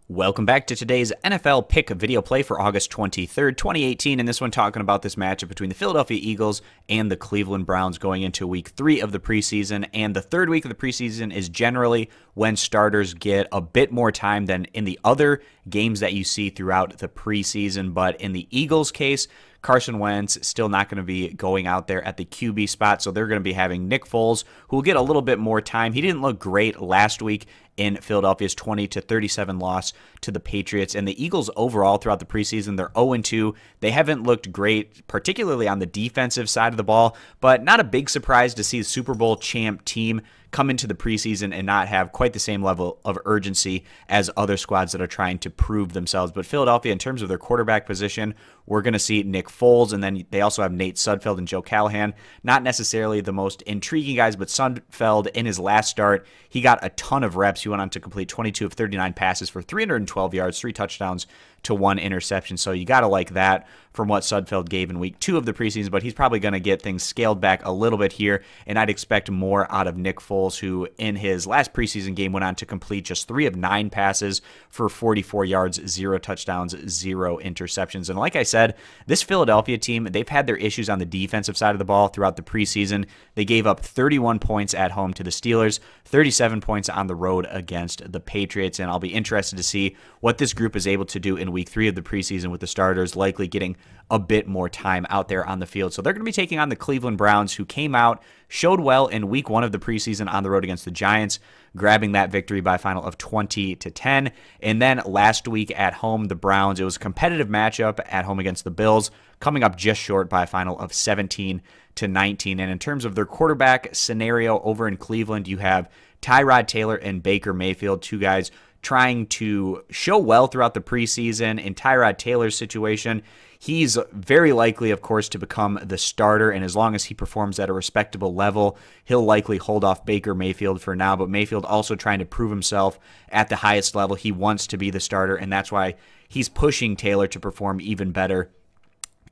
Welcome back to today's NFL Pick video play for August 23rd, 2018. And this one talking about this matchup between the Philadelphia Eagles and the Cleveland Browns going into week 3 of the preseason. And the third week of the preseason is generally when starters get a bit more time than in the other games that you see throughout the preseason. But in the Eagles case, Carson Wentz still not going to be going out there at the QB spot, so they're going to be having Nick Foles, who will get a little bit more time. He didn't look great last week in Philadelphia's 20-37 loss to the Patriots. And the Eagles overall throughout the preseason, they're 0-2. They haven't looked great, particularly on the defensive side of the ball, but not a big surprise to see the Super Bowl champ team come into the preseason and not have quite the same level of urgency as other squads that are trying to prove themselves. But Philadelphia, in terms of their quarterback position, we're going to see Nick Foles, and then they also have Nate Sudfeld and Joe Callahan. Not necessarily the most intriguing guys, but Sudfeld, in his last start, he got a ton of reps. He went on to complete 22 of 39 passes for 312 yards, 3 touchdowns to 1 interception. So you got to like that from what Sudfeld gave in week 2 of the preseason, but he's probably going to get things scaled back a little bit here, and I'd expect more out of Nick Foles, who in his last preseason game went on to complete just 3 of 9 passes for 44 yards, 0 touchdowns, 0 interceptions. And like I said, this Philadelphia team, they've had their issues on the defensive side of the ball throughout the preseason. They gave up 31 points at home to the Steelers, 37 points on the road against the Patriots, and I'll be interested to see what this group is able to do in week 3 of the preseason with the starters likely getting a bit more time out there on the field. So they're going to be taking on the Cleveland Browns, who came out, showed well in week 1 of the preseason on the road against the Giants, grabbing that victory by a final of 20-10. And then last week at home, the Browns, it was a competitive matchup at home against the Bills, coming up just short by a final of 17-19. And in terms of their quarterback scenario over in Cleveland, you have Tyrod Taylor and Baker Mayfield, two guys trying to show well throughout the preseason. In Tyrod Taylor's situation, he's very likely, of course, to become the starter, and as long as he performs at a respectable level, he'll likely hold off Baker Mayfield for now. But Mayfield also trying to prove himself at the highest level. He wants to be the starter, and that's why he's pushing Taylor to perform even better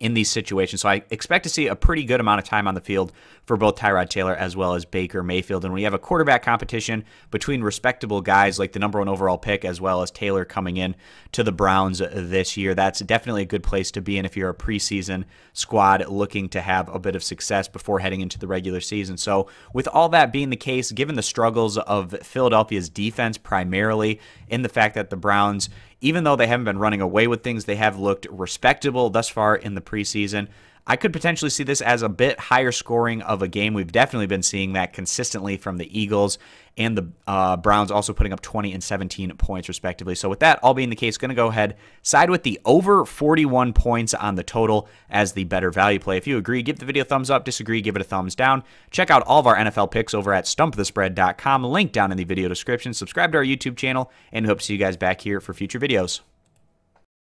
in these situations. So I expect to see a pretty good amount of time on the field for both Tyrod Taylor as well as Baker Mayfield. And when you have a quarterback competition between respectable guys like the #1 overall pick as well as Taylor coming in to the Browns this year, that's definitely a good place to be in if you're a preseason squad looking to have a bit of success before heading into the regular season. So with all that being the case, given the struggles of Philadelphia's defense primarily in the fact that the Browns, even though they haven't been running away with things, they have looked respectable thus far in the preseason, I could potentially see this as a bit higher scoring of a game. We've definitely been seeing that consistently from the Eagles and the Browns also putting up 20 and 17 points respectively. So with that all being the case, going to go ahead, side with the over 41 points on the total as the better value play. If you agree, give the video a thumbs up. Disagree, give it a thumbs down. Check out all of our NFL picks over at stumpthespread.com. Link down in the video description. Subscribe to our YouTube channel, and hope to see you guys back here for future videos.